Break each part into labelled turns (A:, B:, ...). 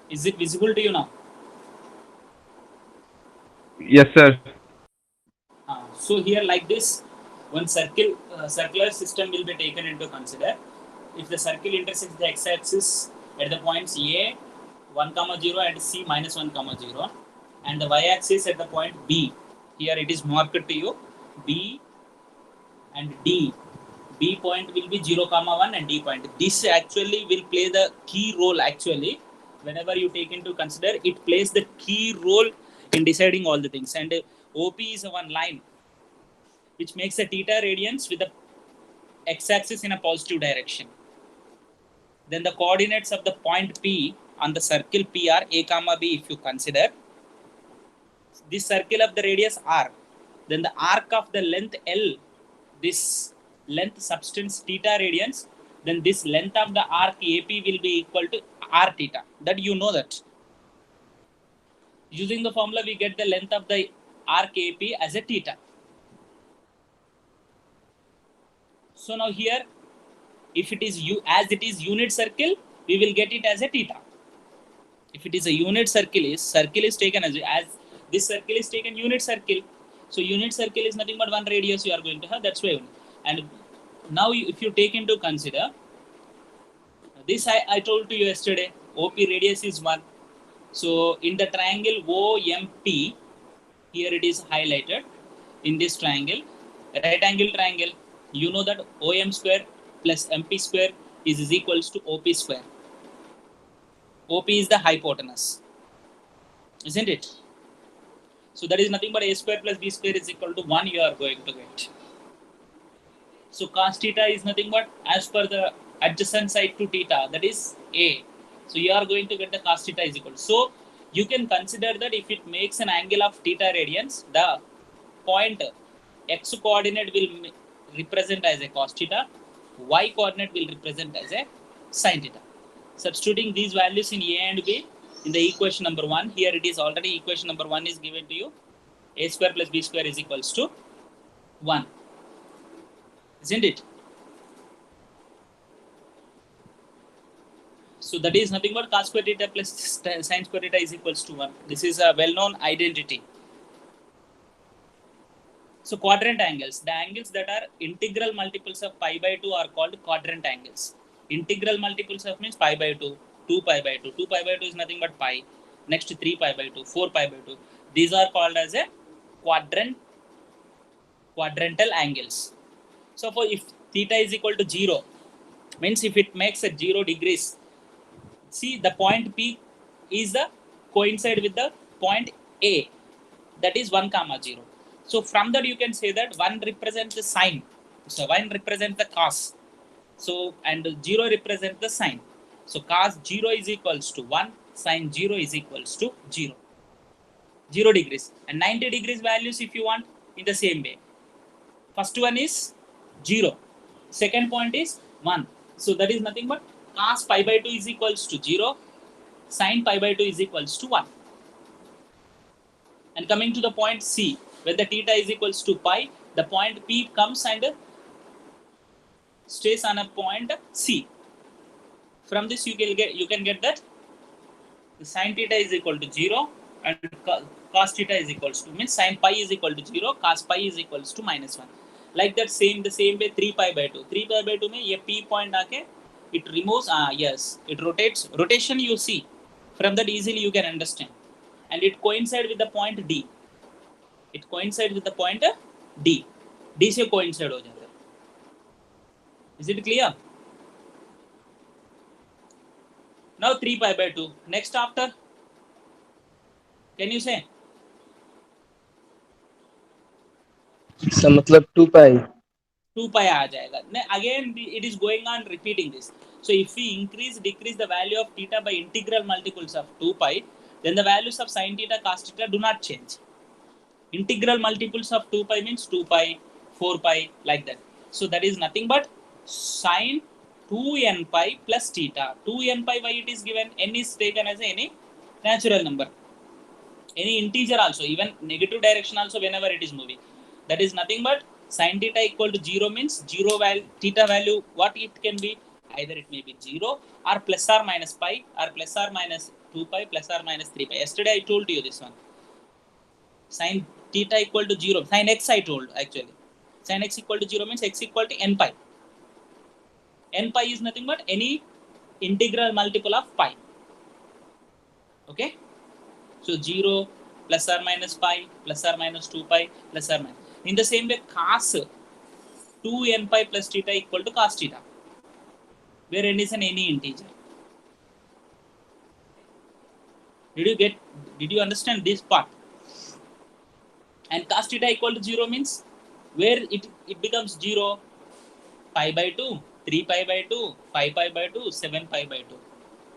A: Is it visible to you now?
B: Yes, sir.
A: So here like this, one circular system will be taken into consider. If the circle intersects the x-axis at the points A 1 comma 0 and C minus 1 comma 0, and the y-axis at the point B, here it is marked to you B and D. B point will be 0 comma 1 and D point. This actually will play the key role actually. Whenever you take into consider, it plays the key role in deciding all the things. And OP is one line which makes a theta radians with the x-axis in a positive direction. Then the coordinates of the point P on the circle P are A comma B if you consider. This circle of the radius R. Then the arc of the length L, this length substance theta radians, then this length of the arc AP will be equal to R theta. That you know that. Using the formula, we get the length of the arc AP as a theta. So now here, if it is as it is unit circle, we will get it as a theta. If it is a unit circle is taken as this circle is taken unit circle. So unit circle is nothing but one radius you are going to have. That's why. And now if you take into consider this, I told to you yesterday, OP radius is 1. So in the triangle OMP, here it is highlighted in this triangle, right angle triangle, you know that OM square plus MP square is equals to OP square. OP is the hypotenuse, isn't it? So that is nothing but A square plus B square is equal to 1 you are going to get. So cos theta is nothing but as per the adjacent side to theta, that is A. So you are going to get the cos theta is equal to. So you can consider that if it makes an angle of theta radians, the point x coordinate will represent as a cos theta, y coordinate will represent as a sin theta. Substituting these values in A and B in the equation number 1, here it is already equation number 1 is given to you. A square plus B square is equals to 1. Isn't it? So that is nothing but cos square theta plus sin square theta is equals to 1. This is a well-known identity. So quadrant angles, the angles that are integral multiples of pi by 2 are called quadrant angles. Integral multiples of means pi by 2, 2 pi by 2. 2 pi by 2 is nothing but pi. Next 3 pi by 2, 4 pi by 2. These are called as a quadrantal angles. So for if theta is equal to 0, means if it makes a 0 degrees, see the point P is the coincide with the point A, that is 1 comma 0. So from that you can say that 1 represents the sine, so 1 represents the cos, so and 0 represents the sine. So cos 0 is equals to 1, sine 0 is equals to 0. 0 degrees and 90 degrees values if you want in the same way. First one is 0, second point is 1. So that is nothing but cos pi by 2 is equals to 0, sin pi by 2 is equals to 1. And coming to the point C, when the theta is equals to pi, the point P comes and stays on a point C. From this you can get that the sin theta is equal to 0 and cos theta is equals to, means sin pi is equal to 0, cos pi is equals to minus 1. Like that the same way 3 pi by 2. 3 pi by 2 में ये P point आके it removes, yes, it rotates. Rotation you see. From that easily you can understand. And it coincides with the point D. It coincides with the point D. D से coincide हो जाता है. Is it clear? Now 3 pi by 2. Next after, can you say?
C: So मतलब 2 pi.
A: 2 pi आ जाएगा. Again it is going on repeating this. So if we decrease the value of theta by integral multiples of 2 pi, then the values of sin theta, cos theta do not change. Integral multiples of 2 pi means 2 pi, 4 pi, like that. So that is nothing but sin 2n pi plus theta. 2n pi, why it is given? N is taken as any natural number. Any integer also, even negative direction also whenever it is moving. That is nothing but sin theta equal to 0 means 0 value, theta value, what it can be? Either it may be 0 or plus or minus pi or plus or minus 2 pi plus or minus 3 pi. Yesterday I told you this one. Sin theta equal to 0. Sin x I told actually. Sin x equal to 0 means x equal to n pi. N pi is nothing but any integral multiple of pi. Okay. So 0 plus or minus pi plus or minus 2 pi plus or minus. In the same way, cos 2n pi plus theta equal to cos theta, where n is an any integer. Did you understand this part? And cos theta equal to 0 means where it becomes 0, pi by 2, 3 pi by 2, 5 pi by 2, 7 pi by 2.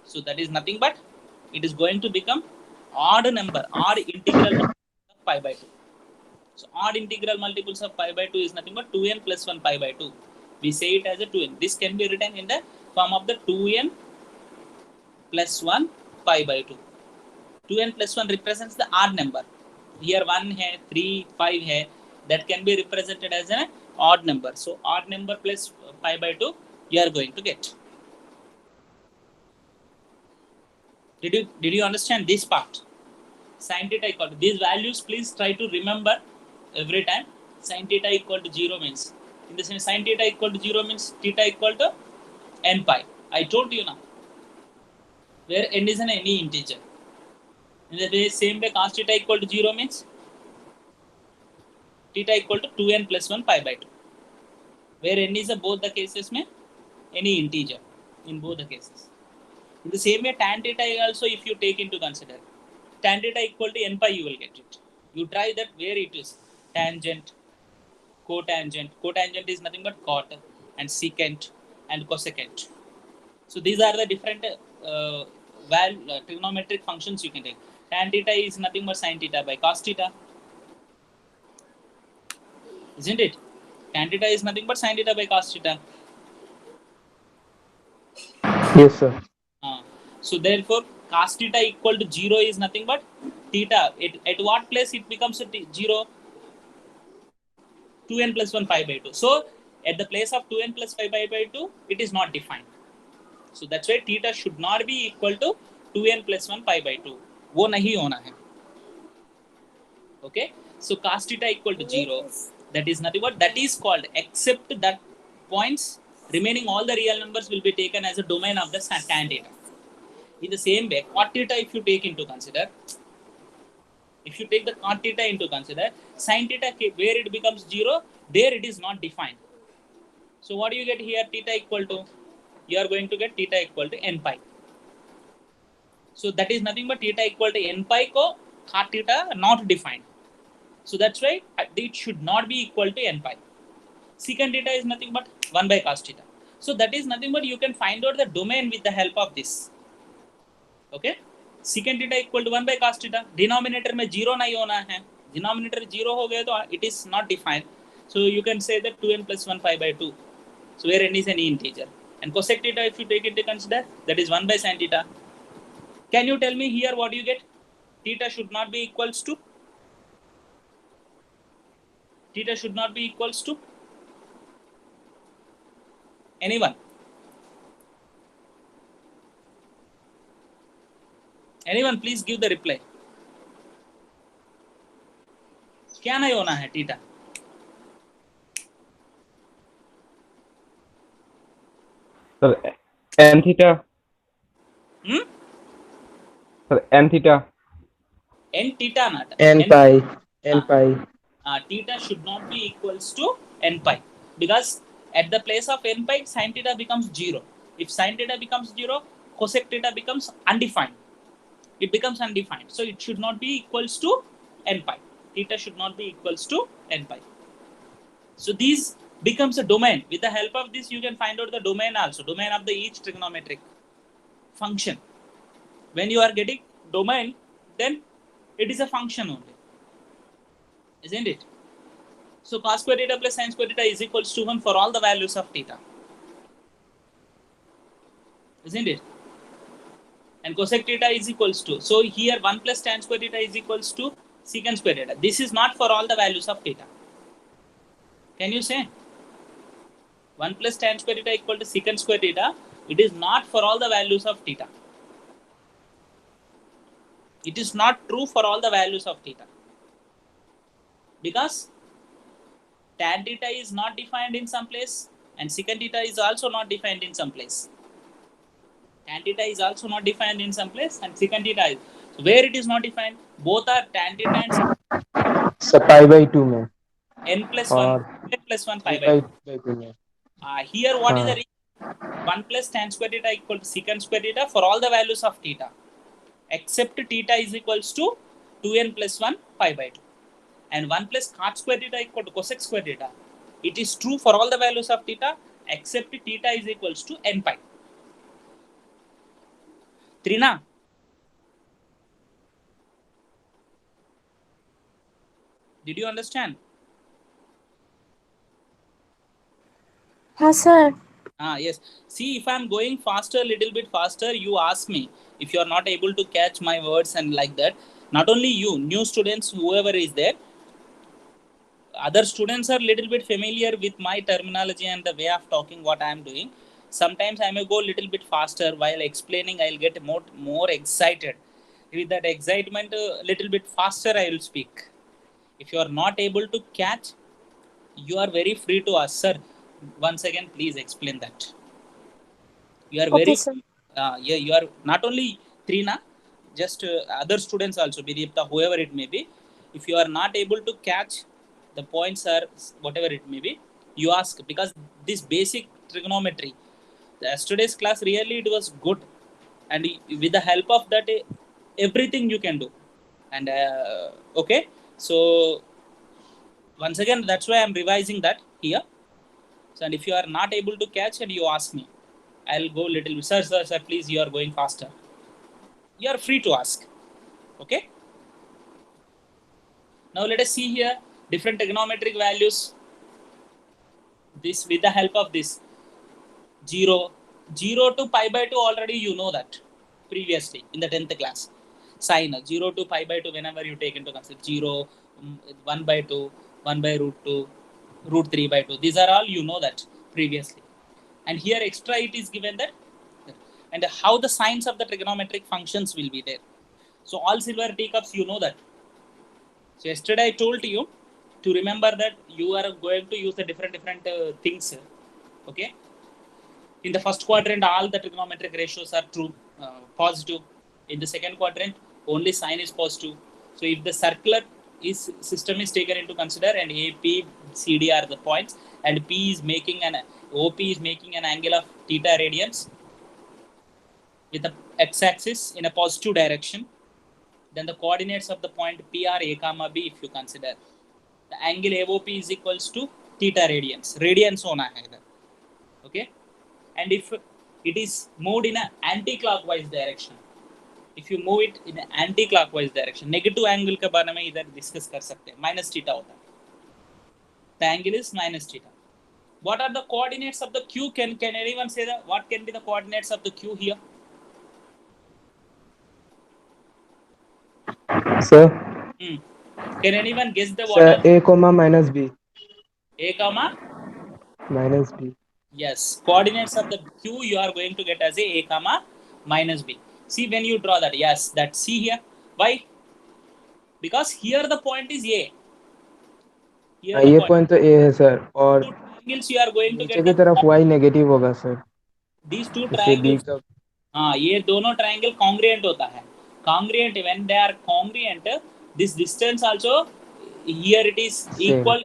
A: So that is nothing but it is going to become odd number, odd integral of pi by 2. So odd integral multiples of pi by 2 is nothing but 2n plus 1 pi by 2. We say it as a 2n. This can be written in the form of the 2n plus 1 pi by 2. 2n plus 1 represents the odd number. Here 1 hai, 3, 5 hai. That can be represented as an odd number. So odd number plus pi by 2 you are going to get. Did you understand this part? Sin theta equal to these values, please try to remember every time. Sin theta equal to 0 means, in the same sin theta equal to 0 means theta equal to n pi. I told you now, where n is an any integer. In the same way, cos theta equal to 0 means theta equal to 2n plus 1 pi by 2, where n is a both the cases में any integer in both the cases. In the same way, tan theta also, if you take into consider, tan theta equal to n pi, you will get it. You try that where it is tangent, cotangent. Cotangent is nothing but cot and secant and cosecant. So these are the different trigonometric functions you can take. Tan theta is nothing but sin theta by cos theta, isn't it? Tan theta is nothing but sin theta by cos theta.
C: Yes, sir.
A: So therefore, cos theta equal to 0 is nothing but theta. At what place it becomes a 0? 2n plus 1 pi by 2. So at the place of 2n plus 5 pi by 2, it is not defined. So that's why theta should not be equal to 2n plus 1 pi by 2. वो नहीं होना है. Okay. So cos theta equal to 0. That is nothing but that is called, except that points remaining all the real numbers will be taken as a domain of the tan theta. In the same way, cot theta if you take into consider, if you take the cot theta into consider, sin theta where it becomes 0, there it is not defined. So what do you get here? Theta equal to, you are going to get theta equal to n pi. So that is nothing but theta equal to n pi ko cot theta not defined. So that's why it should not be equal to n pi. Secant theta is nothing but 1 by cos theta. So that is nothing but you can find out the domain with the help of this. Okay. Secant theta equal to 1 by cos theta. Denominator में 0 नहीं होना है. Denominator 0 हो गया तो it is not defined. So you can say that 2n plus 1 pi by 2. So where n is any integer. And cosec theta if you take into consider, that is 1 by sin theta. Can you tell me here what you get? Theta should not be equals to? Theta should not be equals to? Anyone? Anyone please give the reply. क्या नहीं होना है theta?
B: Sir, n theta. Sir, n theta.
A: N theta not.
C: N pi. N pi.
A: Theta should not be equals to n pi, because at the place of n pi, sin theta becomes 0. If sin theta becomes 0, cosec theta becomes undefined. It becomes undefined. So it should not be equals to n pi. Theta should not be equals to n pi. So these becomes a domain. With the help of this, you can find out the domain also. Domain of the each trigonometric function. When you are getting domain, then it is a function only. Isn't it? So cos square theta plus sin square theta is equals to 1 for all the values of theta. Isn't it? And cosec theta is equals to, so here 1 plus tan square theta is equals to secant square theta. This is not for all the values of theta. Can you say? 1 plus tan square theta equal to secant square theta, it is not for all the values of theta. It is not true for all the values of theta, because tan theta is not defined in some place and secant theta is also not defined in some place. Tan theta is also not defined in some place and secant theta is. So where it is not defined, both are tan theta and
C: sir pi by 2 में
A: n plus 1
C: और
A: n plus 1 pi
C: 3
A: by 2.
C: By 2 में
A: Here what is
C: हाँ.
A: the reason? 1 plus tan square theta equal to secant square theta for all the values of theta, except theta is equals to 2n plus 1 pi by 2. And 1 plus cot square theta equal to cosec square theta. It is true for all the values of theta, except theta is equals to n pi. Trina? Did you understand?
D: Yes, sir.
A: Yes. See, if I'm going faster, little bit faster, you ask me. If you are not able to catch my words and like that, not only you, new students, whoever is there, other students are little bit familiar with my terminology and the way of talking what I am doing. Sometimes I may go little bit faster while explaining. I'll get more excited. With that excitement, little bit faster I will speak. If you are not able to catch, you are very free to ask, sir, once again please explain that. You are
D: Okay,
A: very
D: sir.
A: yeah, you are not only Trina, just other students also, Bidipta, whoever it may be. If you are not able to catch the points or whatever it may be, you ask, because this basic trigonometry, yesterday's class really it was good, and with the help of that, everything you can do. And okay, so once again, that's why I'm revising that here. So, and if you are not able to catch and you ask me, I'll go little bit, sir, please, you are going faster. You are free to ask. Okay. Now let us see here different trigonometric values. This with the help of this 0 to pi by 2, already you know that previously in the 10th class. Sine 0 to pi by 2, whenever you take into consideration 0, 1 by 2, 1 by root 2, root 3 by 2. These are all you know that previously. And here extra it is given that, and how the signs of the trigonometric functions will be there. So all silver teacups, you know that. So yesterday I told you to remember that you are going to use the different things. Okay. In the first quadrant, all the trigonometric ratios are true, positive. In the second quadrant, only sine is positive. So if the circular system is taken into consider, and A, P, C, D are the points, and P is making an OP is making an angle of theta radians with the x-axis in a positive direction, then the coordinates of the point P are A comma B. If you consider the angle AOP is equals to theta radians होना है इधर. Okay. And if it is moved in an anti-clockwise direction, if you move it in an anti-clockwise direction, negative angle के बारे में इधर discuss कर सकते हैं. Minus theta होता है. The angle is minus theta. What are the coordinates of the Q? Can anyone say that? What can be the coordinates of the Q here?
C: Sir.
A: Can anyone guess the
C: Sir,
A: what?
C: A comma minus B.
A: A comma
C: minus B.
A: Yes, coordinates of the Q you are going to get as a comma minus B. See, when you draw that, yes, that C here. Why? Because here the point is A. Here the
C: ये
A: point.
C: Point तो A है sir, और
A: Two triangles you are going to
C: नीचे
A: get
C: की
A: the.
C: तरफ Y negative होगा sir.
A: These two
C: इसलिए B
A: triangles.
C: का.
A: हाँ, ये दोनों triangle congruent होता है. Congruent, when they are congruent, this distance also here it is equal.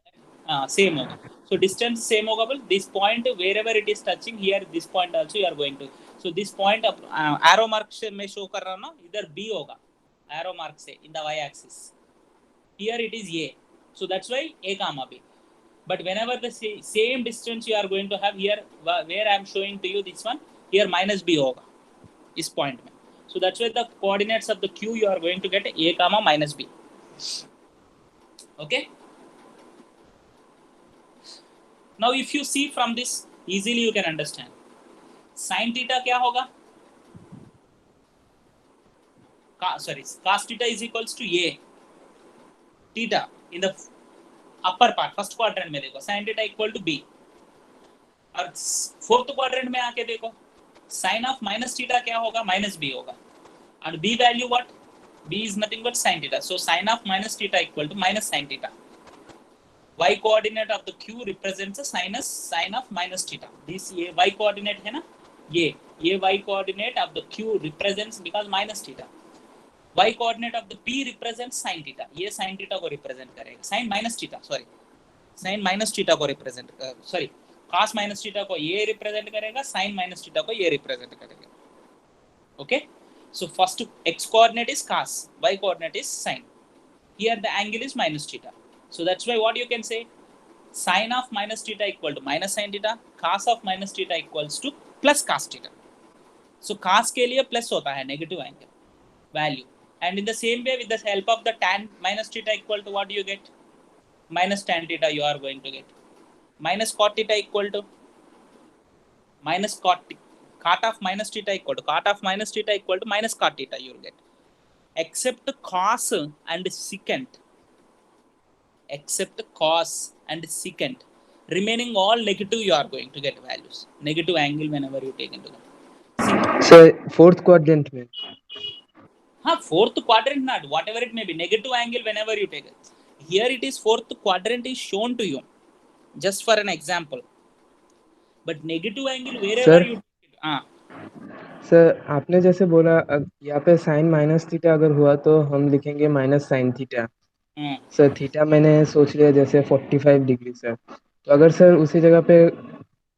A: Same होगा. So distance same होगा, but this point wherever it is touching here, this point also you are going to. So this point arrow mark से मैं show कर रहा हूँ ना, इधर B होगा arrow mark से in the y axis. Here it is A. So that's why A comma B. But whenever the same distance you are going to have here, where I am showing to you this one, here minus B होगा इस point में. So that's why the coordinates of the Q you are going to get A comma minus B. Okay. Now if you see from this, easily you can understand. Sin theta क्या होगा? Cos theta is equals to A. Theta in the upper part, first quadrant में देखो, sin theta equal to B. और fourth quadrant में आके देखो, sign of minus theta क्या होगा, माइनस बी होगा, and b value what, b is nothing but sin theta, so sin of minus theta equal to minus sin theta. Y coordinate of the q represents a sinus sin of minus theta. This ये y coordinate है ना, ये y coordinate of the q represents because minus theta. Y coordinate of the p represents sin theta. ये sin theta को represent करेगा, sin minus theta, sorry, sin minus theta को represent, sorry, cos minus theta को ये represent करेगा, sin minus theta को ये represent करेगा. Okay, so first x coordinate is cos, y coordinate is sin. Here the angle is minus theta, so that's why what you can say, sin of minus theta equal to minus sin theta, cos of minus theta equals to plus cos theta. So cos के लिए plus होता है negative angle value, and in the same way with the help of the tan minus theta equal to what you get, minus tan theta you are going to get, minus cot theta equal to minus cot of minus theta equal to cot of minus theta equal to minus cot theta you will get, except cos and secant, except cos and secant, remaining all negative you are going to get values, negative angle whenever you take into account.
C: Sir fourth quadrant में
A: Fourth quadrant not, whatever it may be, negative angle whenever you take it. Here it is fourth quadrant is shown to you just for an example, but negative angle wherever
C: Sir?
A: you take it.
C: Sir आपने जैसे बोला यहाँ पे sign minus theta अगर हुआ तो हम लिखेंगे minus sine theta. Sir theta मैंने सोच लिया जैसे 45 डिग्री सर, तो अगर सर उसी जगह पे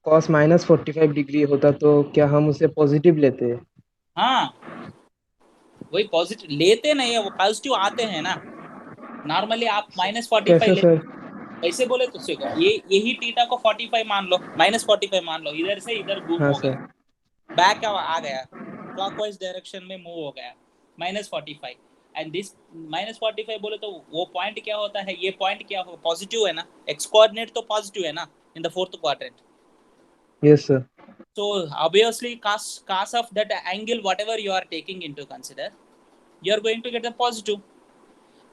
C: कॉस माइनस 45 डिग्री होता तो क्या हम उसे पॉजिटिव लेते?
A: हाँ, वही पॉजिटिव लेते नहीं है, वो पॉजिटिव आते हैं ना, नॉर्मली आप माइनस 45
C: कैसे
A: ले,
C: सर?
A: ऐसे बोले तो सीखो, ये यही थीटा को 45 मान लो, माइनस 45 मान लो, इधर से इधर गुम
C: हाँ
A: हो
C: सर।
A: गया, बैक आ गया, क्लॉकवाइज डायरेक्शन में मूव हो गया, माइनस 45, एंड दिस माइनस 45 बोले तो वो पॉइंट क्या होता है, ये पॉइंट क्या होगा, पॉजिटिव है ना, एक्स कोऑर्डिनेट तो पॉजिटिव है ना in the fourth quadrant.
C: Yes sir.
A: So obviously cos of that angle whatever you are taking into consider, you are going to get the positive,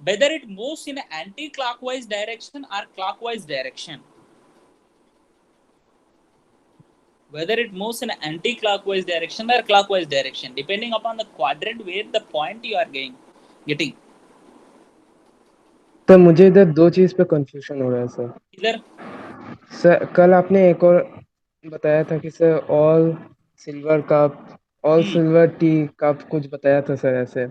A: whether it moves in an anti-clockwise direction or clockwise direction, whether it moves in an anti-clockwise direction or clockwise direction, depending upon the quadrant where the point you are getting.
C: तो मुझे इधर दो चीज पे confusion हो रहा है sir.
A: इधर
C: सर कल आपने एक और बताया था कि sir all silver cup, all silver tea cup कुछ बताया था सर ऐसे.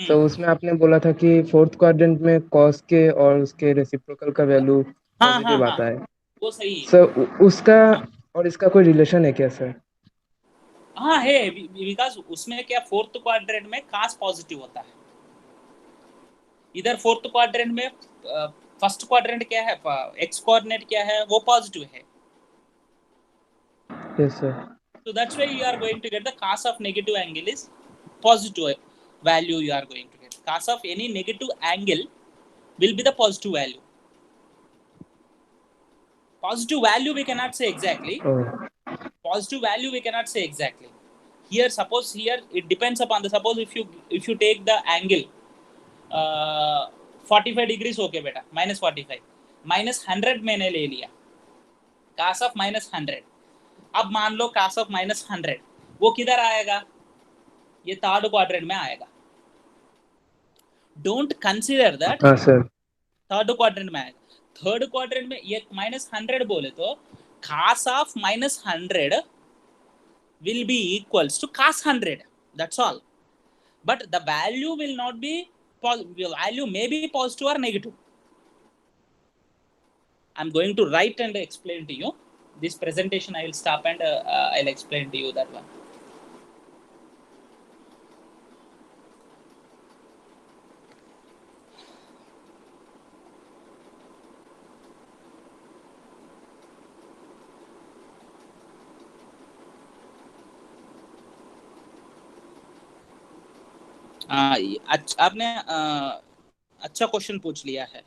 C: सर उसमें आपने बोला था कि फोर्थ क्वाड्रेंट में कॉस के और उसके रेसिप्रोकल का वैल्यू पॉजिटिव आता है.
A: वो सही है
C: सर उसका और इसका कोई रिलेशन है क्या सर?
A: हाँ है, बिकॉज उसमें क्या फोर्थ क्वाड्रेंट में कास पॉजिटिव होता है, इधर फोर्थ क्वाड्रेंट में फर्स्ट क्वाड्रेंट क्या है, एक्स कोऑर्डिनेट क्या है, वो पॉजिटिव है.
C: Yes sir.
A: So that's why you are going to get the cos of negative angle is positive value you are going to get. Cos of any negative angle will be the positive value. Positive value we cannot say exactly. Positive value we cannot say exactly. Here suppose here it depends upon the, suppose if you take the angle 45 degrees okay beta, minus 45, minus 100 मैंने ले लिया, cos of minus 100. अब मान लो cos of minus 100 वो किधर आएगा, ये third quadrant में आएगा. Don't consider that third quadrant में आएगा. थर्ड क्वाड्रेंट में ये माइनस 100 बोले तो cos of minus 100 will be equals to cos 100, that's all, but the value will not be, value may be positive or negative. I'm going to write and explain to you this presentation. I will stop and I'll explain to you that one. आपने अच्छा question पूछ लिया है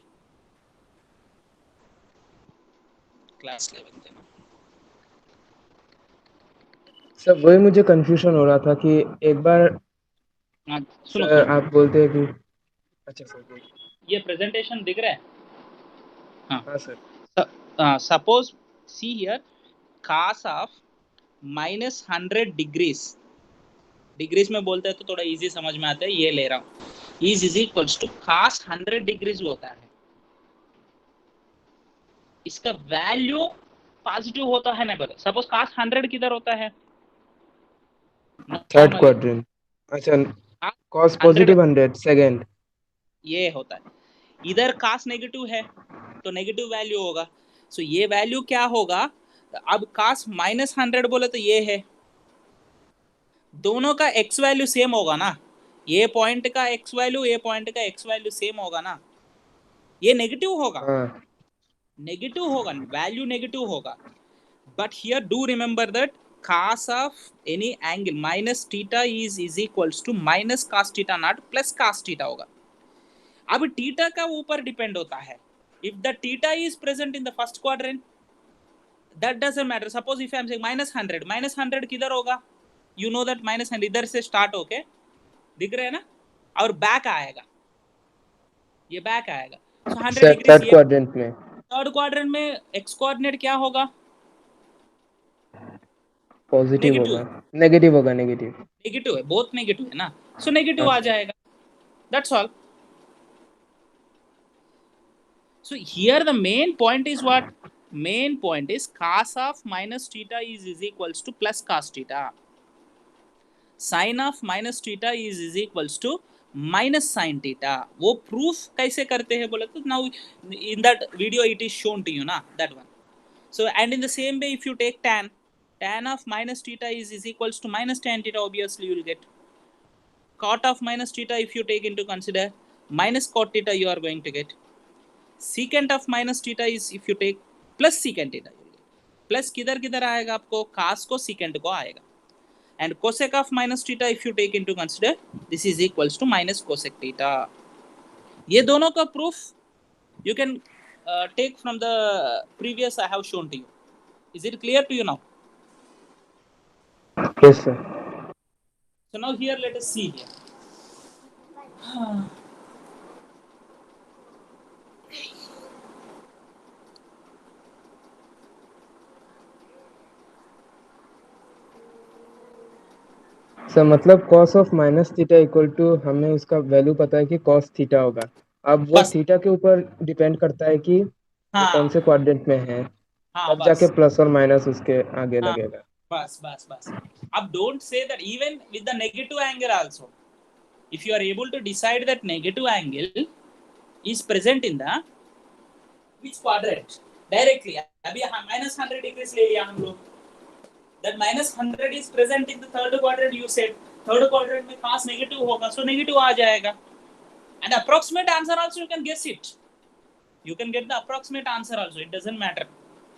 A: class 11 में.
C: Sir वही मुझे confusion हो रहा था कि एक बार
A: सुनो
C: सर आप बोलते हैं कि अच्छा सर
A: ये प्रेजेंटेशन दिख रहा है.
C: हाँ sir.
A: Suppose see here, cos of minus 100 degrees, degrees में बोलते हैं तो थोड़ा इजी समझ में आता है, ये ले रहा हूं, is equals to cos 100 degrees होता है, इसका वैल्यू पॉजिटिव होता है ना बोले, सपोज cos 100 किधर होता है,
C: थर्ड क्वाड्रेंट, अच्छा cos पॉजिटिव 100 सेकंड,
A: ये होता है, इधर cos नेगेटिव है तो नेगेटिव वैल्यू होगा, सो ये वैल्यू क्या होगा, अब cos माइनस 100 बोले तो ये है, दोनों का x वैल्यू सेम होगा ना, ये पॉइंट का x वैल्यू, ये पॉइंट का x वैल्यू सेम होगा ना, ये नेगेटिव होगा, नेगेटिव होगा, वैल्यू नेगेटिव होगा, but here do remember that cos of any angle minus theta is equals to minus cos theta not plus cos theta होगा। अब थीटा का ऊपर डिपेंड होता है, if the theta is present in the first quadrant that doesn't matter, suppose if I am saying minus 100 किधर होगा, you know that minus 100 इधर से स्टार्ट होके दिख रहे हैं ना, और बैक आएगा, ये बैक आएगा, so 100 डिग्री
C: थर्ड क्वाड्रेंट में,
A: थर्ड क्वाड्रेंट में x कोऑर्डिनेट क्या होगा,
C: पॉजिटिव होगा, नेगेटिव होगा, नेगेटिव
A: है, बोथ नेगेटिव है ना, सो नेगेटिव आ जाएगा, that's all. So here the main point is what? Main point is cos of minus theta is equals to plus cos theta. Sin of minus theta is equals to minus sin theta. वो proof कैसे करते हैं बोले तो now in that video it is shown to you ना, that one. So and in the same way if you take tan of minus theta is equals to minus tan theta, obviously you will get cot of minus theta, if you take into consider minus cot theta you are going to get secant of minus theta is if you take plus secant theta, plus किधर किधर आएगा आपको, cos को secant को आएगा, and cosec of minus theta if you take into consider this is equals to minus cosec theta। ये दोनों का proof you can take from the previous I have shown to you। Is it clear to you now?
C: Yes sir।
A: So now here let us see here।
C: Sir मतलब cos of minus theta equal to, हमें उसका value पता है कि cos theta होगा, अब वो theta के ऊपर डिपेंड करता है कि वो कौन से क्वाड्रेंट में है, तब जाके प्लस और माइनस उसके आगे लगेगा।
A: बस अब don't say that even with the negative angle also, if you are able to decide that negative angle is present in the which quadrant directly, अभी minus 100 degrees ले लिया हम लोग, that minus 100 is present in the third quadrant, you said third quadrant में cos negative होगा, so negative आ जाएगा, and approximate answer also you can guess it, you can get the approximate answer also, it doesn't matter,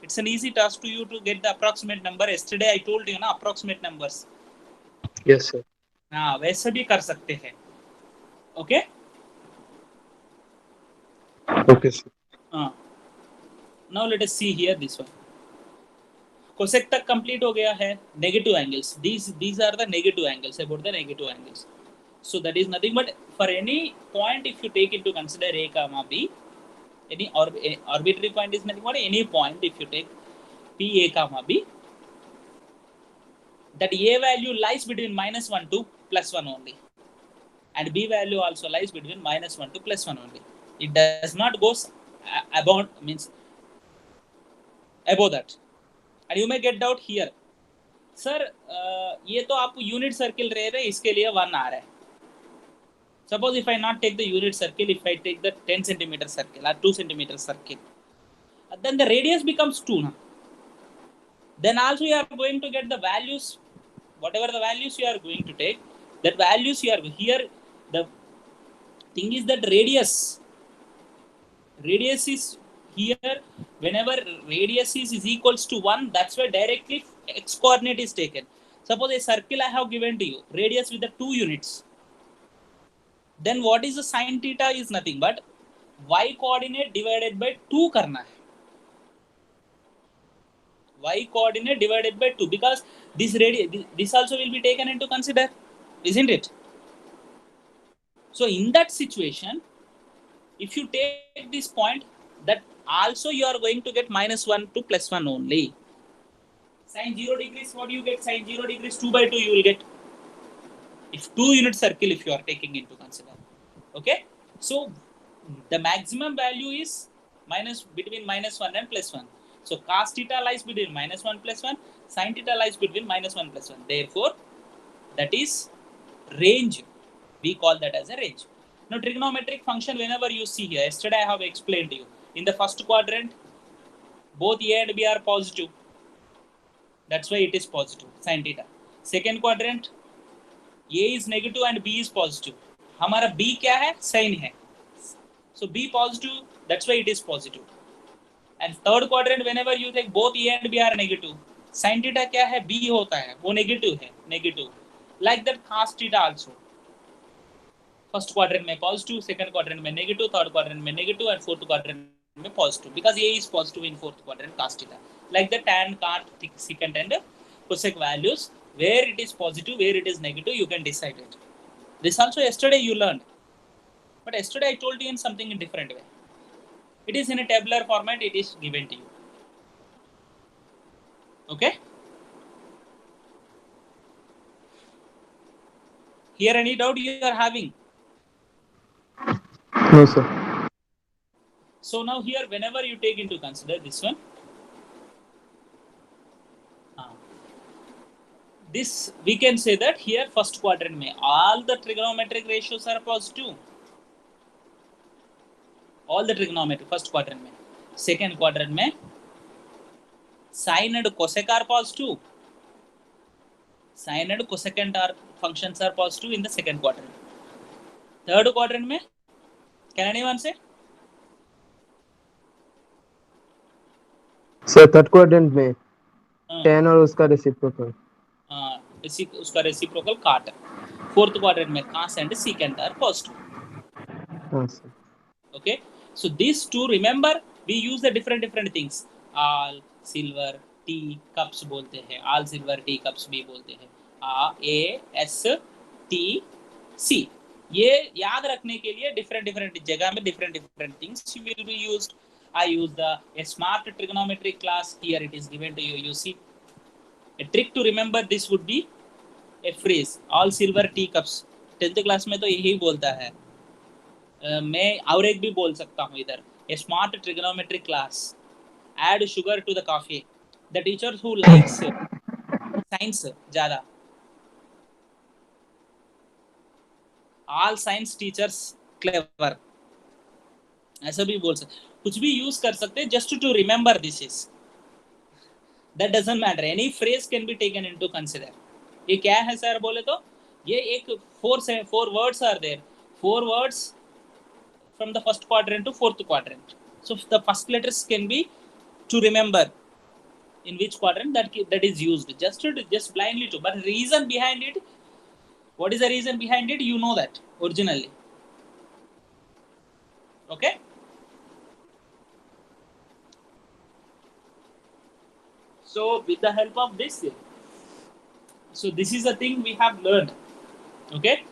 A: it's an easy task to you to get the approximate number, yesterday I told you ना approximate numbers।
C: yes sir।
A: हाँ वैसे भी कर सकते हैं, okay
C: okay sir।
A: now let us see here this one, cosec तक complete हो गया है, negative angles, these are the negative angles, about the negative angles, so that is nothing but for any point if you take into consider a comma b, any arbitrary point is nothing but any point if you take p a comma b, that a value lies between minus 1 to plus 1 only, and b value also lies between minus 1 to plus 1 only, it does not goes above, means above that, and you may get doubt here, sir ये तो आप unit circle रह रहे, इसके लिए 1 आ रहा है, suppose if I not take the unit circle, if I take the 10 centimeter circle or 2 centimeter circle, then the radius becomes 2 now, then also you are going to get the values, whatever the values you are going to take, that values you are here, the thing is that radius is here, whenever radius is equals to 1, that's why directly x coordinate is taken, suppose a circle I have given to you, radius with the 2 units, then what is the sin theta is nothing but y coordinate divided by 2 करना है, y coordinate divided by 2, because this radius, this also will be taken into consider, isn't it? So in that situation, if you take this point, that also you are going to get minus 1 to plus 1 only, Sine 0 degrees, what do you get? Sine 0 degrees 2 by 2 you will get. If 2 unit circle if you are taking into consider. Okay. So the maximum value is between -1 and +1. So cos theta lies between -1 +1. Sin theta lies between -1 +1. Therefore, that is range. We call that as a range. Now trigonometric function, whenever you see here, yesterday I have explained to you. In the first quadrant, both A and B are positive. That's why it is positive, sin theta. Second quadrant, A is negative and B is positive. हमारा B क्या है? Sin है. So B positive, that's why it is positive. And third quadrant, whenever you take both A and B are negative, sin theta क्या है? B होता है, वो negative है, negative. Like that cos theta also. First quadrant में positive, second quadrant में negative, third quadrant में negative, and fourth quadrant में positive. Because A is positive in fourth quadrant cos theta. Like the tan, cot, secant, and cosec values, where it is positive, where it is negative, you can decide it. This also yesterday you learned. But yesterday I told you in something in different way. It is in a tabular format, it is given to you. Okay? Here any doubt you are having?
C: No, sir.
A: So now here, whenever you take into consider this one, this we can say that here first quadrant mein all the trigonometric ratios are positive. All the trigonometric first quadrant mein. Second quadrant mein sine and cosec are positive. Sine and cosecant are functions are positive in the second quadrant. Third quadrant mein, can anyone say?
C: Sir third quadrant में tan और उसका reciprocal
A: उसका reciprocal cot. Fourth quadrant में cos and secant are positive.
C: हाँ sir.
A: Okay, so these two, remember we use the different things. All silver tea cups बोलते हैं, all silver tea cups भी बोलते हैं. ASTC. ये याद रखने के लिए different जगह में different things will be used. I use a smart trigonometric class. Here it is given to you. You see, a trick to remember this would be a phrase. All silver tea cups. 10th class में तो यही बोलता है. मैं और एक भी बोल सकता हूँ इधर. A smart trigonometric class. Add sugar to the coffee. The teachers who likes science ज़्यादा. All science teachers clever. ऐसा भी बोल सकते, कुछ भी यूज कर सकते हैं just to remember this is. That doesn't matter. Any phrase can be taken into consider. ये क्या है सर बोले तो ये एक four words are there. 4 words from the first quadrant to fourth quadrant. So the first letters can be to remember in which quadrant that is used. Just blindly to. But reason behind it, what is the reason behind it? You know that originally. Okay. So with the help of this, so this is a thing we have learned. Okay.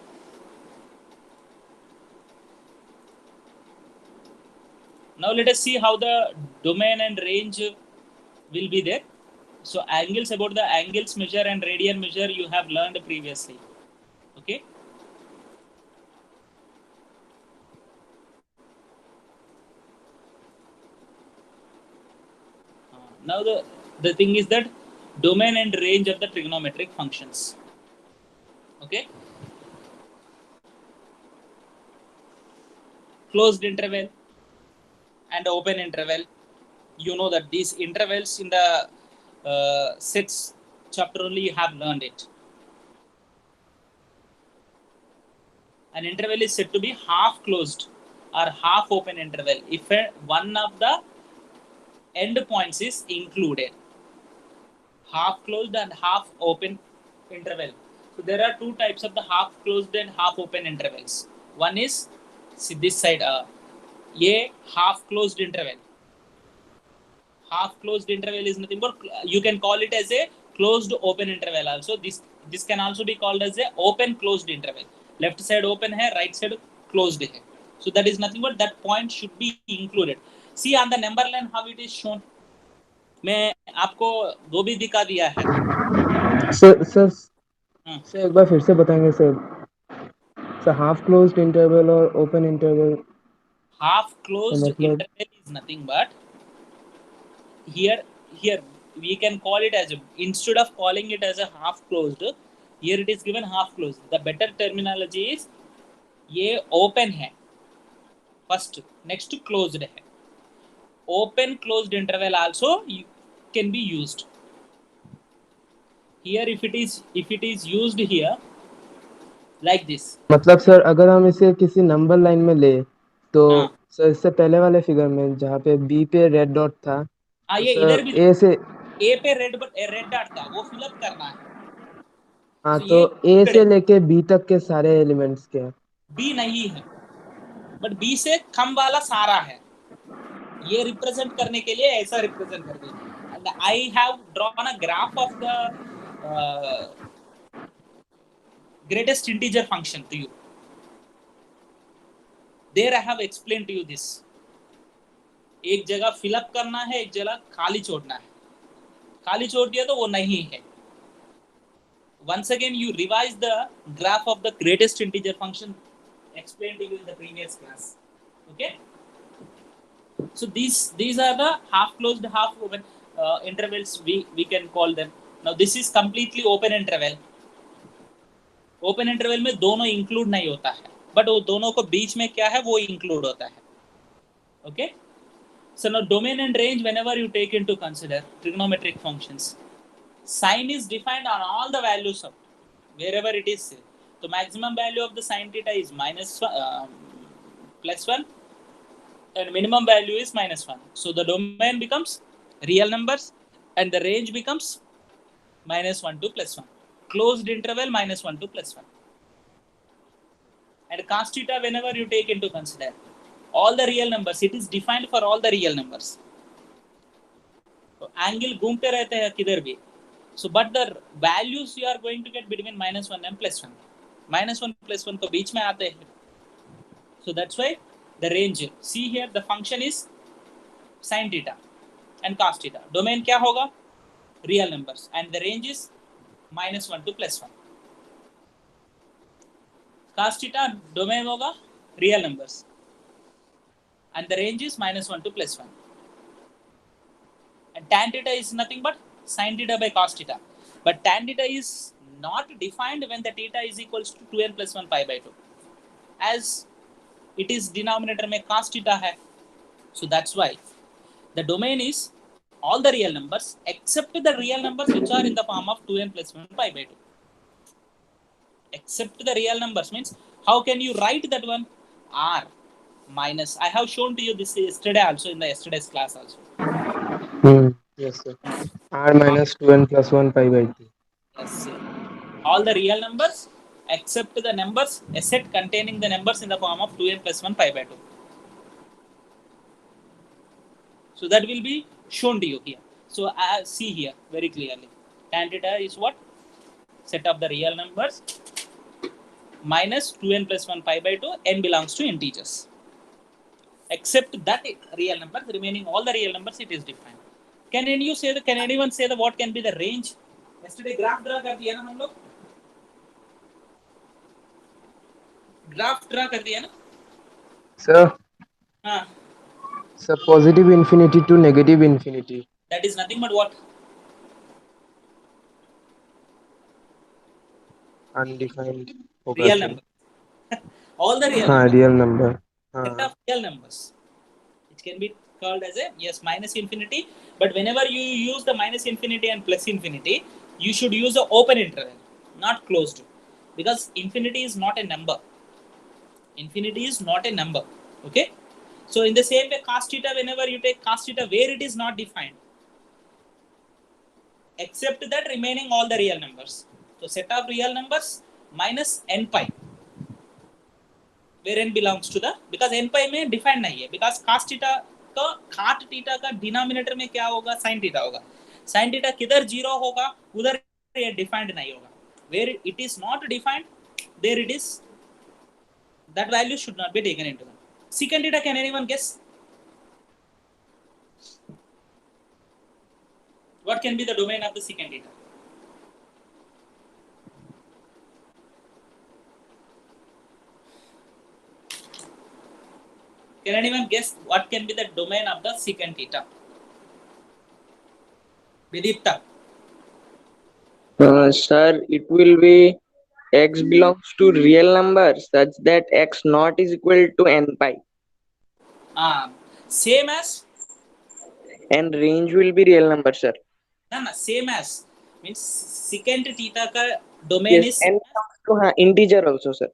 A: Now let us see how the domain and range will be there. So angles, about the angles measure and radian measure you have learned previously. Okay. Now the thing is that domain and range of the trigonometric functions. Okay. Closed interval and open interval. You know that these intervals in the sets chapter only you have learned it. An interval is said to be half closed or half open interval if one of the end points is included. Half closed and half open interval. So there are two types of the half closed and half open intervals. One is, see this side, a half closed interval. Half closed interval is nothing but, you can call it as a closed open interval also. This can also be called as a open closed interval. Left side open hai, right side closed hai. So that is nothing but that point should be included. See on the number line how it is shown. मैं आपको दो भी दिखा दिया है।
C: Sir sir
A: हाँ,
C: sir एक बार फिर से बताएंगे sir. Sir half closed interval और ओपन इंटरवल
A: half closed
C: मतलब
A: interval is nothing but here we can call it as a, instead of calling it as a half closed, here it is given half closed. The better terminology is ये open है first, next closed है. Open closed interval also can be used here. If it is used here like this.
C: मतलब sir अगर हम इसे किसी number line में ले तो
A: हाँ
C: सर इससे पहले वाले फिगर में जहाँ पे बी पे रेड डॉट था
A: हाँ,
C: तो
A: ये इधर
C: सर
A: भी
C: ए से
A: ए पे रेड डॉट था, वो फिलअप करना है.
C: हाँ
A: So
C: तो
A: ये
C: ए
A: है,
C: से लेके बी तक के सारे एलिमेंट्स के हैं।
A: बी नहीं है बट बी से कम वाला सारा है. ये रिप्रेजेंट करने के लिए ऐसा रिप्रेजेंट कर दिया. And I have drawn a graph of the greatest integer function to you. There I have explained to you this. एक जगह फिलअप करना है, एक जगह खाली छोड़ना है. खाली छोड़ दिया तो वो नहीं है. Once again you revise the graph of the greatest integer function explained to you in the previous class. Okay, so these are the half closed half open intervals, we can call them. Now this is completely open interval. Open interval में दोनों include नहीं होता है, but वो दोनों को बीच में क्या है वो इंक्लूड होता है. Okay, so now domain and range, whenever you take into consider trigonometric functions, sine is defined on all the values of wherever it is. So maximum value of the sine theta is plus 1 and minimum value is minus 1. So the domain becomes real numbers and the range becomes minus 1 to plus 1. Closed interval minus 1 to plus 1. And cos theta, whenever you take into consider all the real numbers, it is defined for all the real numbers. So angle घूमते रहते हैं किधर भी. So but the values you are going to get between minus 1 and plus 1. Minus 1 plus 1 तो बीच में आते हैं. So that's why the range, see here the function is sin theta and cos theta. Domain क्या होगा? Real numbers. And the range is minus 1 to plus 1. Cos theta domain होगा real numbers and the range is minus 1 to plus 1. And tan theta is nothing but sin theta by cos theta. But tan theta is not defined when the theta is equals to 2n plus 1 pi by 2. As it is denominator में cos theta है. So that's why the domain is all the real numbers except the real numbers which are in the form of 2n plus 1 pi by 2. Except the real numbers means how can you write that one? R minus, I have shown to you this yesterday also, in the yesterday's class also.
C: Yes sir. R minus 2n plus 1 pi by 3.
A: Yes, all the real numbers except the numbers, a set containing the numbers in the form of 2n plus 1 pi by 2. So that will be shown to you here. So see here very clearly, tan theta is what? Set of the real numbers minus 2n plus 1 pi by 2, n belongs to integers. Except that real numbers, remaining all the real numbers, it is defined. Can anyone say the what can be the range? Yesterday graph draw कर दिया ना हम लोग, graph draw कर दिया ना
C: sir.
A: हाँ.
C: Sir positive infinity to negative infinity.
A: That is nothing but what?
C: Undefined होगा
A: Real
C: sir.
A: number. All the real
C: हाँ
A: numbers.
C: Real number.
A: Set
C: हाँ
A: of real numbers. It can be called as a, yes, minus infinity. But whenever you use the minus infinity and plus infinity, you should use the open interval, not closed, because infinity is not a number. Infinity is not a number. Okay. So in the same way, cos theta, whenever you take cos theta where it is not defined, except that remaining all the real numbers. So set of real numbers minus n pi, where n belongs to the, because n pi में defined नहीं है, because cos theta तो cot theta का denominator में क्या होगा? sin theta होगा. sin theta किधर जीरो होगा उधर ये डिफाइंड नहीं होगा. where it is not defined, there it is, that value should not be taken into account. Secant theta, can anyone guess? What can be the domain of the secant theta? Can anyone guess what can be the domain of the secant theta? Vidipta.
D: Sir, it will be x belongs to real number such that x naught is equal to n pi.
A: Same as?
D: And range will be real number, sir.
A: No, same as. Means secant theta ka domain
D: Yes,
A: is
D: n comes to integer also, sir.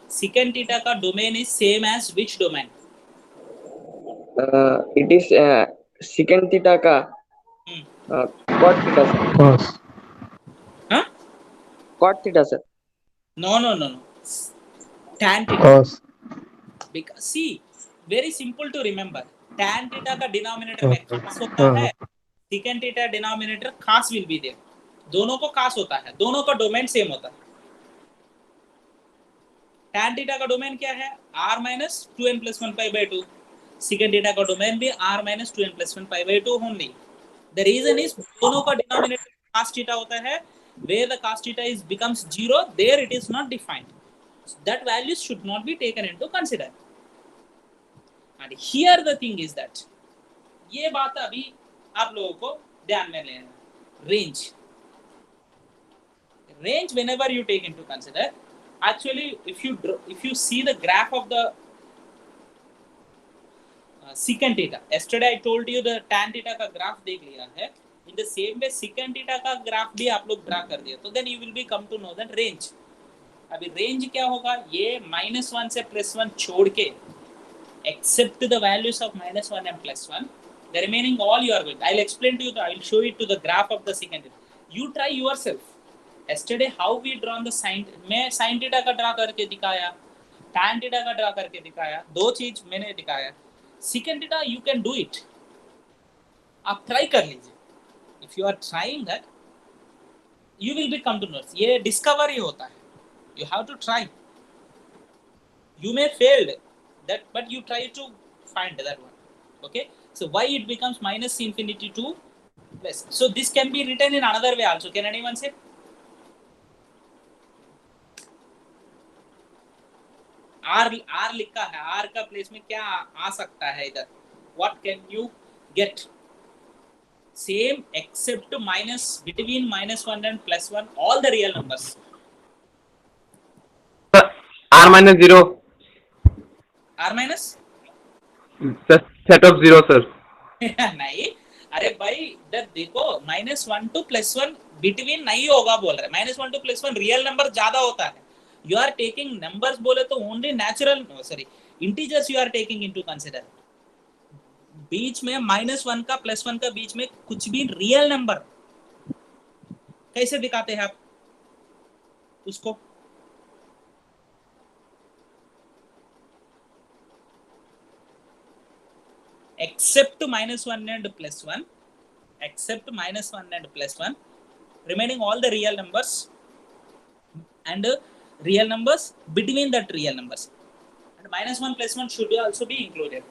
A: Secant theta ka domain is same as which domain?
D: It is secant theta ka cot theta, sir.
C: cos.
A: Huh?
D: Cot theta, sir.
A: No. Tan theta.
C: cos.
A: Because see, very simple to remember. Tan theta का denominator में
C: Okay.
A: खास होता है, secant theta denominator खास will be there. दोनों को खास होता है, दोनों का डोमेन सेम होता है. tan theta का डोमेन क्या है? r minus 2n plus 1 pi by 2. secant theta का डोमेन भी r minus 2n plus 1 pi by 2 only. The reason is दोनों का डिनोमिनेटर cos theta होता है. Where the cos theta is becomes 0, there it is not defined. So that values should not be taken into consider. And here the thing is that ये बात अभी आप लोगों को ध्यान में लेना. Range whenever you take into consider, actually if you see the graph of the secant theta, yesterday I told you the tan theta का graph देख लिया है. In the same way secant theta का graph भी आप लोग draw कर दिया, तो then you will be come to know that range. अभी रेंज क्या होगा? ये -1 से +1 छोड़ के except the values of -1 and +1, the remaining all you are going. I'll explain to you. I'll show it to the graph of the secant theta. You try yourself. Yesterday how we drawn the sin, मैं sin theta का draw करके दिखाया, tan theta का draw करके दिखाया, दो चीज मैंने दिखाया. secant theta you can do it. आप ट्राई कर लीजिए. If you are trying that, you will be come to know. ये डिस्कवरी होता है. You have to try. You may fail that, but you try to find that one. Okay, so why it becomes minus infinity to plus? So this can be written in another way also. Can anyone say? R लिखा है, R का place में क्या आ सकता है इधर? What can you get? Same except minus, between -1 and +1, all the real numbers.
B: R minus 0.
A: R minus?
B: Set of 0, sir.
A: नहीं, अरे भाई इधर देखो, -1 to +1 बिटवीन नहीं होगा बोल रहे. -1 to +1 रियल नंबर ज्यादा होता है. यू आर टेकिंग नंबर्स बोले तो only natural, sorry integers you are taking into consider. बीच में -1 का +1 का बीच में कुछ भी रियल नंबर कैसे दिखाते हैं आप उसको? except -1 and +1, except -1 and +1, remaining all the real numbers and real numbers between that real numbers, and -1 +1 should also be included.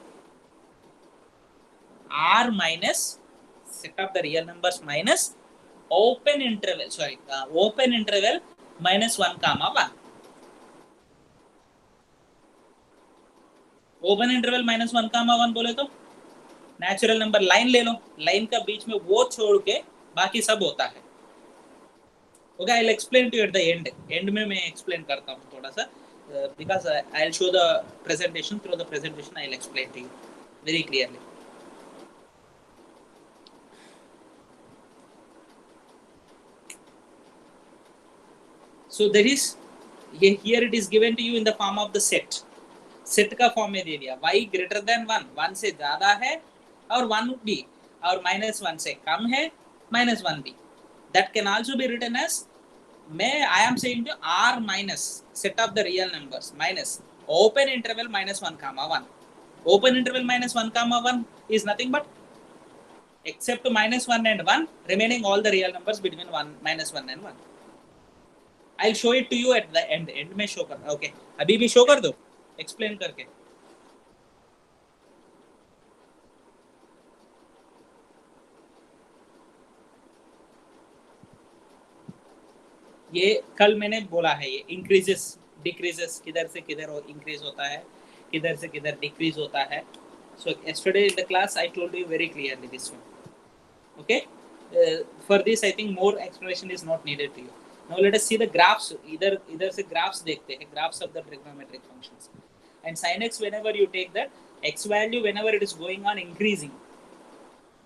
A: R minus set of the real numbers minus open interval, open interval -1 comma 1. Open interval -1 comma 1 बोले तो natural number line ले लो, line का बीच में वो छोड़ के बाकी सब होता है. Okay, I will explain to at the end में मैं एक्सप्लेन करता हूँ थोड़ा सा, because I will show the presentation. Through the presentation I will explain to you very clearly. So there is, here it is given to you in the form of the set. Set का form में दे दिया. y greater than 1, 1 से ज्यादा है और 1 भी, और -1 से कम है, -1 भी. That can also be written as, मैं I am saying to r minus set of the real numbers minus open interval -1 comma 1. Open interval -1 comma 1 is nothing but except -1 and 1, remaining all the real numbers between -1 and 1. I'll show it to you at the end में show कर. Okay, अभी भी show कर दो explain करके. ये कल मैंने बोला है, ये इंक्रीजेस डिक्रीजेस, किधर से किधर इंक्रीज होता है, किधर से किधर डिक्रीज होता है. So yesterday in the class I told you very clearly this one. Okay, for this I think more explanation is not needed to you. Now let us see the graphs. इधर से graphs देखते हैं, graphs of the trigonometric functions. And sin x, whenever you take that x value, whenever it is going on increasing,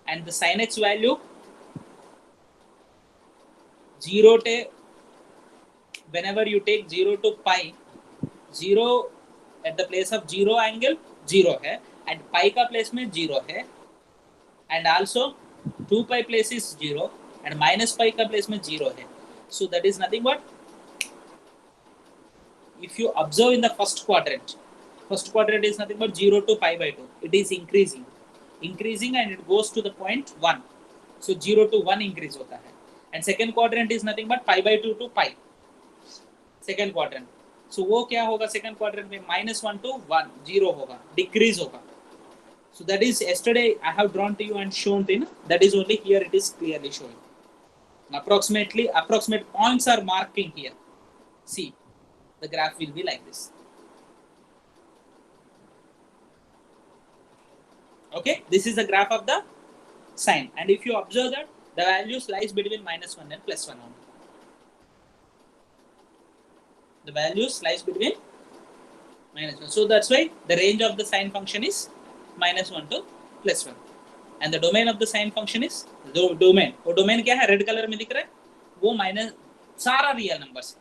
A: and the sin x value 0 to, whenever you take 0 to pi, 0 at the place of 0 angle 0 है, and pi का place में 0 है, and also 2 pi place is 0 and minus pi का place में 0 है. So that is nothing but, if you observe in the first quadrant is nothing but 0 to pi by 2. It is increasing and it goes to the point 1. So 0 to 1 increase होता है. And second quadrant is nothing but pi by 2 to pi. Second quadrant. So वो क्या होगा second quadrant में, -1 to 1 0 होगा, decrease होगा. So that is yesterday I have drawn to you and shown to you. That is only here it is clearly showing. Approximate points are marking here. See, the graph will be like this. Okay, this is the graph of the sine, and if you observe that the values lies between -1 and +1 only. The values lies between -1. So that's why the range of the sine function is -1 to +1. And the domain of the sine function is domain. वो domain क्या है, red colour में दिख रहा है, वो minus सारा real numbers.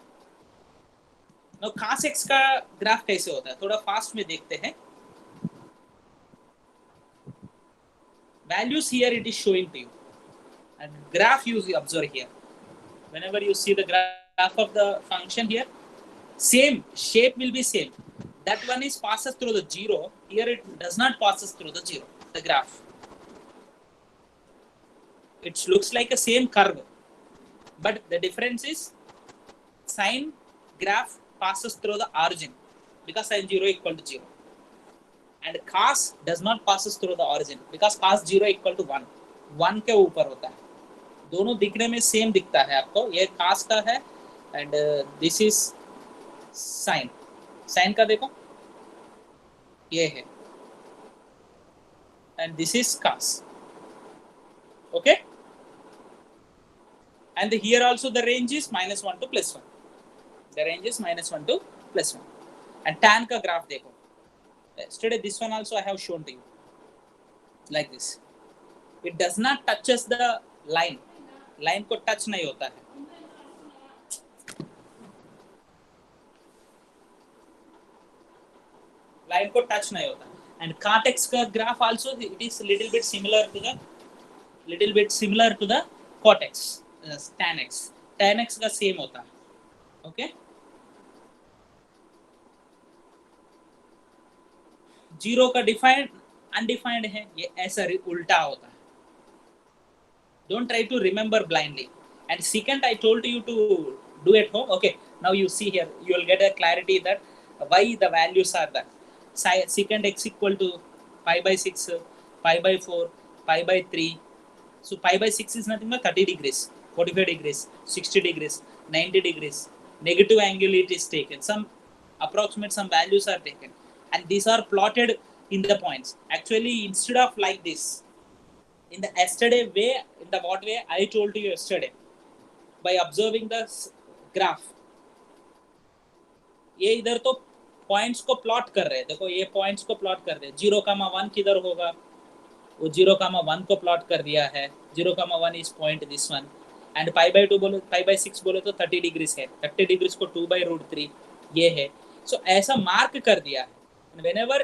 A: Now cos x का ग्राफ कैसे होता है, थोड़ा फास्ट में देखते हैं. Values here it is showing to you, and graph you observe here. Whenever you see the graph of the function here, same shape will be same. That one is passes through the 0. Here it does not passes through the 0. The graph, it looks like a same curve, but the difference is sine graph passes through the origin, because sin 0 equal to 0, and cos does not passes through the origin, because cos 0 equal to 1. 1 के ऊपर होता है. दोनों दिखने में same दिखता है आपको. ये cos का है, and this is sin. Sin का देखो, ये है, and this is cos. Okay, and here also the range is -1 to +1. The range is -1 to +1. And tan का graph देखो. Yesterday this one also I have shown to you like this. It does not touches the line. Line को touch नहीं होता है. Line को touch नहीं होता. And cot x का graph also it is little bit similar to the cot x. Tan x. Tan x का same होता है. Okay. 0 का डिफाइंड अनडिफाइंड है, ये ऐसा उल्टा होता है. Don't try to remember blindly. And second, I told you to do at home. Okay, now you see here, you will get a clarity that why the values are that. Secant x equal to pi by 6, pi by 4, pi by 3. So pi by 6 is nothing but 30 degrees, 45 degrees, 60 degrees, 90 degrees. Negative angle it is taken. Some approximate some values are taken. And these are plotted in the points. Actually, instead of like this, in the yesterday way, in the what way I told you yesterday, by observing the graph, ये इधर तो points को plot कर रहे हैं. देखो ये points को प्लॉट कर रहे हैं. 0,1 किधर होगा, वो 0,1 को प्लॉट कर दिया है. 0,1 is point this one. And pi by 2 बोले, पाई बाई 6 बोले तो 30 डिग्रीज है. 30 डिग्रीज को 2/√3 ये है. सो ऐसा मार्क कर दिया है. And whenever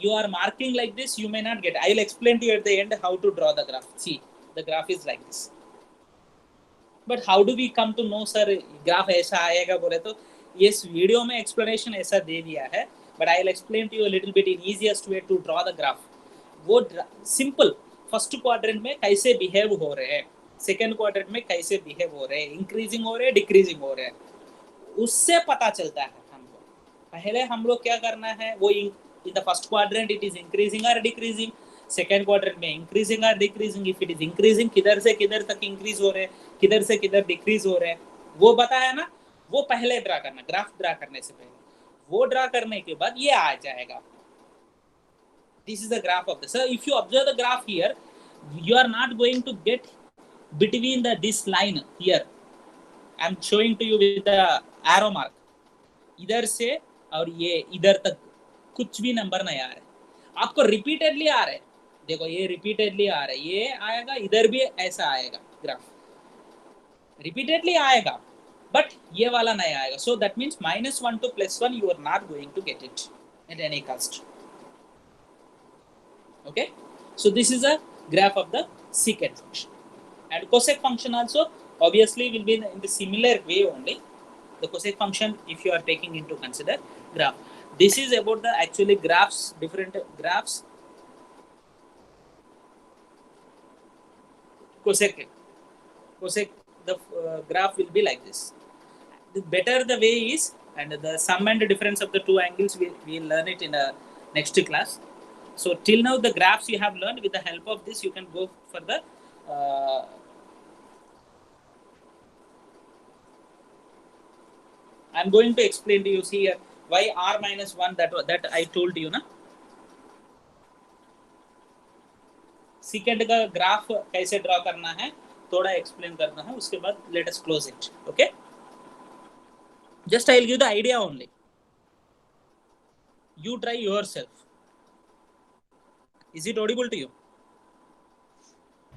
A: you are marking like this, you may not get. I will explain to you at the end how to draw the graph. See, the graph is like this. But how do we come to know, sir, graph ऐसा आएगा बोले तो इस video में explanation ऐसा दे दिया है. But I will explain to you a little bit in easiest way to draw the graph. वो simple. First quadrant में कैसे behave हो रहे हैं, second quadrant में कैसे behave हो रहे हैं, increasing हो रहे हैं, decreasing हो रहे हैं, उससे पता चलता है. पहले हम लोग क्या करना है, वो in the first quadrant it is increasing और डिक्रीजिंग, सेकंड क्वाड्रेंट में इंक्रीजिंग और decreasing. If it is increasing, किधर से किधर तक इंक्रीज हो रहे हैं, किधर से किधर डिक्रीज हो रहे हैं, वो बताया ना, वो पहले ड्रा करना, ग्राफ ड्रा करने से पहले, वो ड्रा करने के बाद ये आ जाएगा. This is the graph of the. So if you observe the graph here, you are not going to get between this line here. I am showing to you with the arrow mark. इधर से और ये इधर तक कुछ भी number नहीं आ रहा है, आपको रिपीटेडली आ रहा है. देखो ये रिपीटेडली आ रहा है, ये आएगा, इधर भी ऐसा आएगा, ग्राफ रिपीटेडली आएगा, बट ये वाला नहीं आएगा. So that means -1 to +1 you are not going to get it at any cost. Okay, so this is a graph of the secant function. And cosec function also obviously will be in the similar way only. The cosec function, if you are taking into consider graph, this is about the actually graphs, different graphs. Cosec the graph will be like this. The better the way is, and the sum and the difference of the two angles we will learn it in the next class. So till now the graphs you have learned, with the help of this you can go for the I'm going to explain to you. See here, why r-1, that I told you ना. secant का graph कैसे draw करना है थोड़ा explain करना है, उसके बाद let us close it. Okay, just I'll give the idea only, you try yourself. Is it audible to you?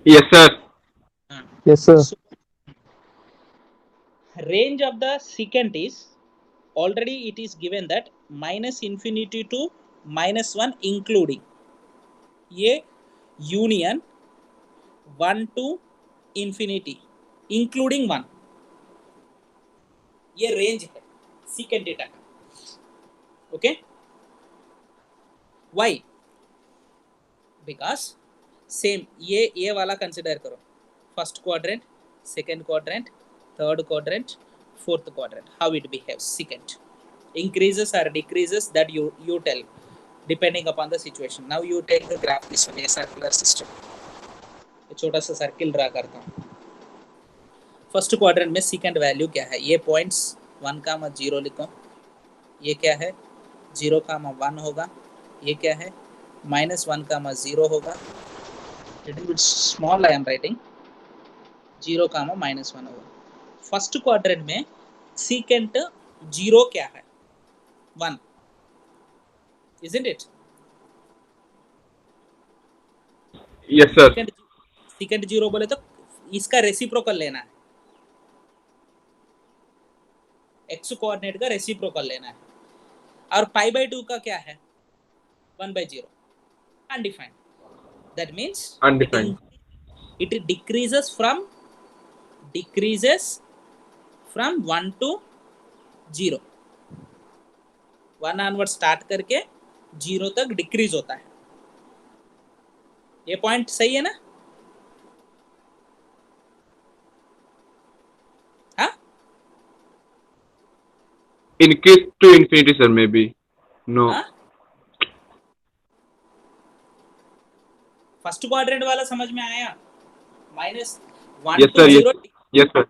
B: Yes, sir.
C: Yes, sir.
A: So, range of the secant is already it is given that -infinity to -1 including ये union 1 to infinity including 1, ये range है secant theta का. Okay, why? Because same ये वाला consider करो, first quadrant, second quadrant, third quadrant, fourth quadrant. How it behaves secant, increases or decreases, that you tell depending upon the situation. Now you take the graph, this one, a circular system. छोटा सा circle draw करता हूँ. First quadrant में secant value क्या है, ये points 1,0 लिखो, ये क्या है 0,1 होगा, ये क्या है -1,0 होगा. स्मॉल आई एम राइटिंग 0,-1 होगा. फर्स्ट क्वाड्रेंट में secant 0 क्या है 1, isn't it?
B: Yes, sir.
A: secant 0 बोले तो इसका रेसिप्रोकल लेना है, x कोऑर्डिनेट का रेसिप्रोकल लेना है. और π/2 का क्या है 1/0, undefined. That means
B: Undefined.
A: it decreases from 1 to 0, 1 onward start करके 0 तक डिक्रीज होता है. ये पॉइंट सही है ना? हाँ,
B: Increase to infinity, sir, maybe. No.
A: हाँ? फर्स्ट क्वाड्रेंट वाला समझ में आया? -1
B: Yes,
A: to
B: sir.
A: 0.
B: Yes, sir.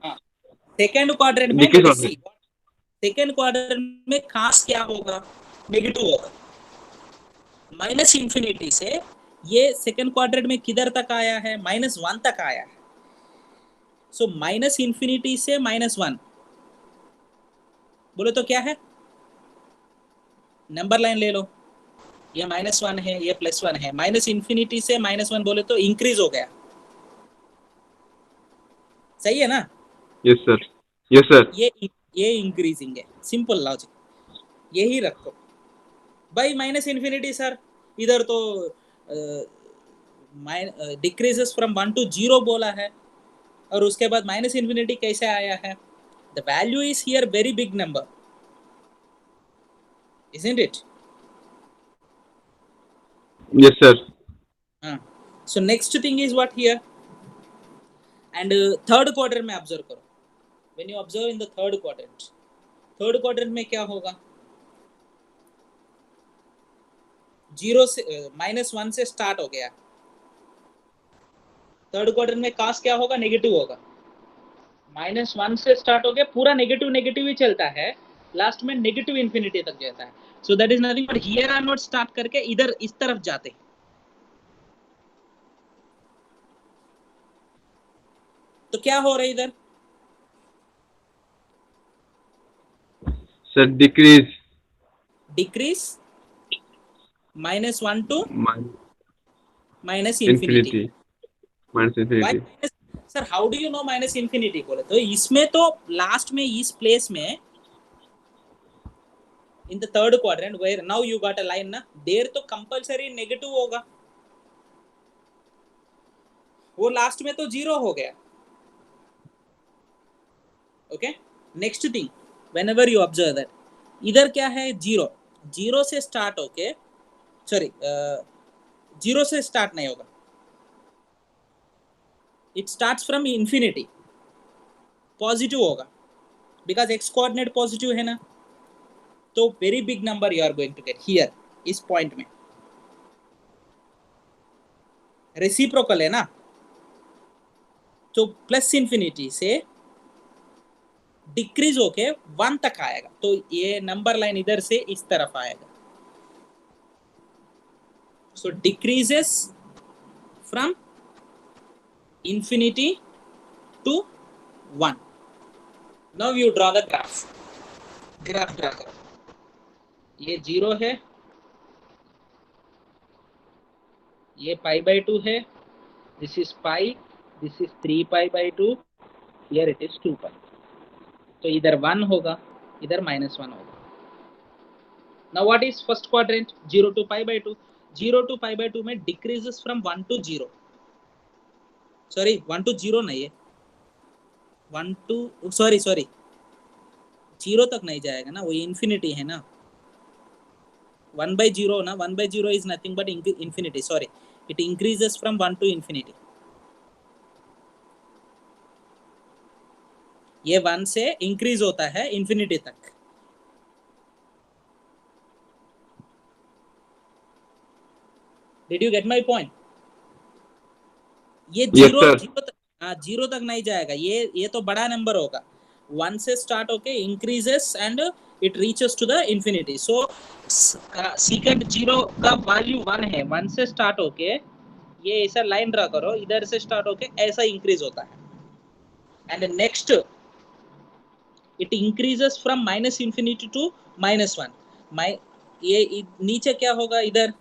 A: Second quadrant में
B: Decrease होता है.
A: सेकेंड क्वाड्रेंट में खास क्या होगा, नेगेटिव होगा. -इन्फिनिटी से ये सेकेंड क्वाड्रेंट में किधर तक आया है, -1 तक आया है. सो -इन्फिनिटी से -1 बोले तो क्या है, नंबर लाइन ले लो, ये -1 है, ये +1 है. -इन्फिनिटी से -1 बोले तो इंक्रीज हो गया. सही है ना?
B: Yes, sir. Yes, sir.
A: ये इंक्रीजिंग है. सिंपल लॉजिक, यही रखो भाई. -इन्फिनिटी सर, इधर तो डिक्रीजेस फ्रॉम 1 to 0 बोला है, और उसके बाद -इन्फिनिटी कैसे आया है? The value is here very big number, isn't it?
B: Yes, sir.
A: So next thing is what here, and third quadrant में observe करो. When you observe in the third quadrant में क्या होगा, 0 से -1 से स्टार्ट हो गया. थर्ड क्वाड्रेंट में कास्ट क्या होगा, नेगेटिव होगा. -1 से स्टार्ट हो गया, पूरा नेगेटिव नेगेटिव ही चलता है, लास्ट में नेगेटिव इन्फिनिटी तक जाता है. So that is nothing but here are not start करके इधर इस तरफ जाते हैं. तो क्या हो रहा है इधर?
B: Sir decrease
A: decrease -1 to -infinity.
B: Infinity minus
A: Why
B: infinity.
A: minus? Sir how do you know -infinity बोले तो इसमें तो लास्ट में इस प्लेस में in the third quadrant where now you got a line ना, देर तो कंपलसरी नेगेटिव होगा, वो लास्ट में तो 0 हो गया. Okay, next thing whenever you observe that इधर क्या है, 0 0 से स्टार्ट होके, सॉरी 0 से स्टार्ट नहीं होगा, it starts from infinity, positive होगा बिकॉज एक्स कोऑर्डिनेट पॉजिटिव है ना. तो very big number you are going to get here, इस पॉइंट में रेसिप्रोकल है ना, तो प्लस इंफिनिटी से डिक्रीज होके 1 तक आएगा, तो ये नंबर लाइन इधर से इस तरफ आएगा. So decreases from infinity to 1. Now you draw the graph draw करो. ये 0 है, ये π/2 है, this is pi, this is 3π/2, here it is 2π. तो इधर 1 होगा, इधर -1 होगा. Now what is first quadrant, 0 to π/2. 0 to π/2 में decreases from 1 to 0, sorry 1 to 0 नहीं है, 1 to सॉरी 0 तक नहीं जाएगा ना, वो इंफिनिटी है ना. 1/0 ना, 1/0 is nothing but infinity, sorry, it increases from 1 to infinity. ये 1 से इंक्रीज होता है इंफिनिटी तक. Did you get my point? ये
B: Yes,
A: 0
B: sir.
A: 0 तक, हाँ 0 तक नहीं जाएगा, ये तो बड़ा नंबर होगा. 1 से स्टार्ट होके increases and it reaches to the infinity. So second 0 का वैल्यू 1 है, 1 से स्टार्ट होके ये ऐसा लाइन ड्रा करो, इधर से स्टार्ट होके ऐसा इंक्रीज होता है. And next it increases from -infinity to -1. ये नीचे क्या होगा, इधर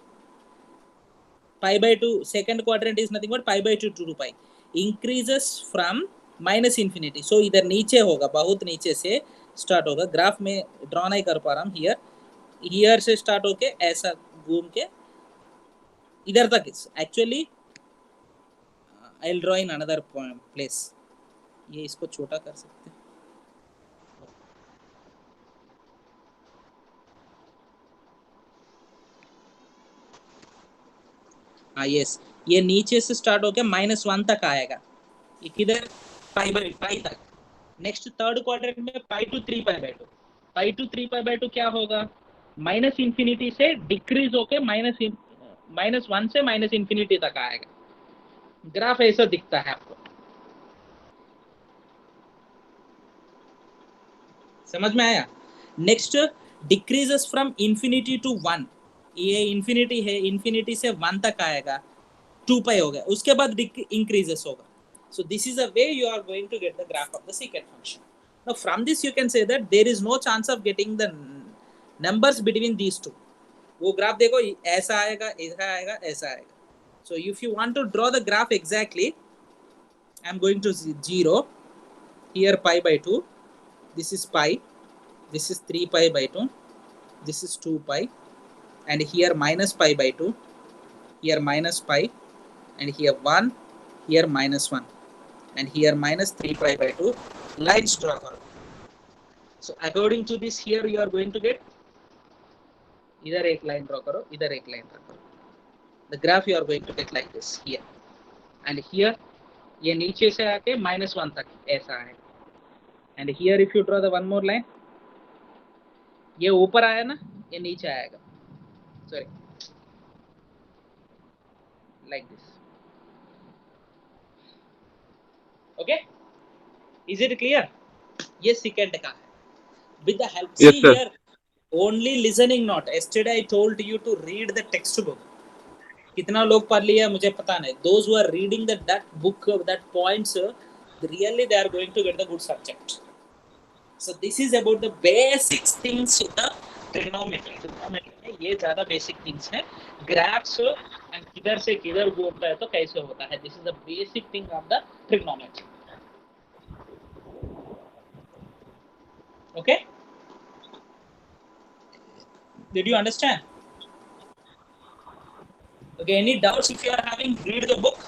A: π/2, second quadrant is nothing but π/2 to 2π, increases from -infinity. So इधर नीचे होगा, बहुत नीचे से स्टार्ट होगा. ग्राफ में ड्रॉ नहीं कर पा रहा हूँ, हियर से स्टार्ट होके ऐसा घूम के इधर तक. Actually I will draw in another place. ये इसको छोटा कर सकते हैं. हाँ यस, ये नीचे से स्टार्ट होकर -1 तक आएगा, ये किधर π तक. नेक्स्ट थर्ड क्वाड्रेंट में π to 3π/2. π to 3π/2 क्या होगा, -infinity से डिक्रीज होके -1 से -infinity तक आएगा. ग्राफ ऐसा दिखता है आपको, समझ में आया? Next decreases from infinity to 1, ये इंफिनिटी है, इंफिनिटी से 1 तक आएगा, 2π हो गया, उसके बाद इंक्रीजेस होगा. So this is a way you are going to get the graph of the secant function. Now from this you can say that there is no chance of getting the numbers between these two. वो graph देखो, ऐसा आएगा, ऐसा आएगा, ऐसा आएगा. So if you want to draw the graph exactly, I am going to 0, here π/2, this is pi, this is 3π/2, this is 2π, and here -π/2, here -π, and here 1, here -1, and here -3π/2. Lines draw करो. So according to this, here you are going to get, इधर एक line draw करो, इधर एक line draw करो. The graph you are going to get like this here, and here ये नीचे से आके -1 तक ऐसा है. And here if you draw the one more line, ये ऊपर आया ना, ये नीचे आएगा, sorry, like this. Okay, Is it clear? ये secant का है. With the help,
B: Yes,
A: see
B: sir.
A: here, only listening not. Yesterday I told you to read the textbook. कितना लोग पढ़ लिया मुझे पता नहीं. Those who are reading that book, that points, really they are going to get the good subject. So this is about the basic things of the trigonometry. Trigonometry में ये ज़्यादा basic things है. Graphs and किधर से किधर होता है तो कैसे होता है. This is the basic thing of the trigonometry. Okay? Did you understand? Okay, any doubts if you are having, read the book.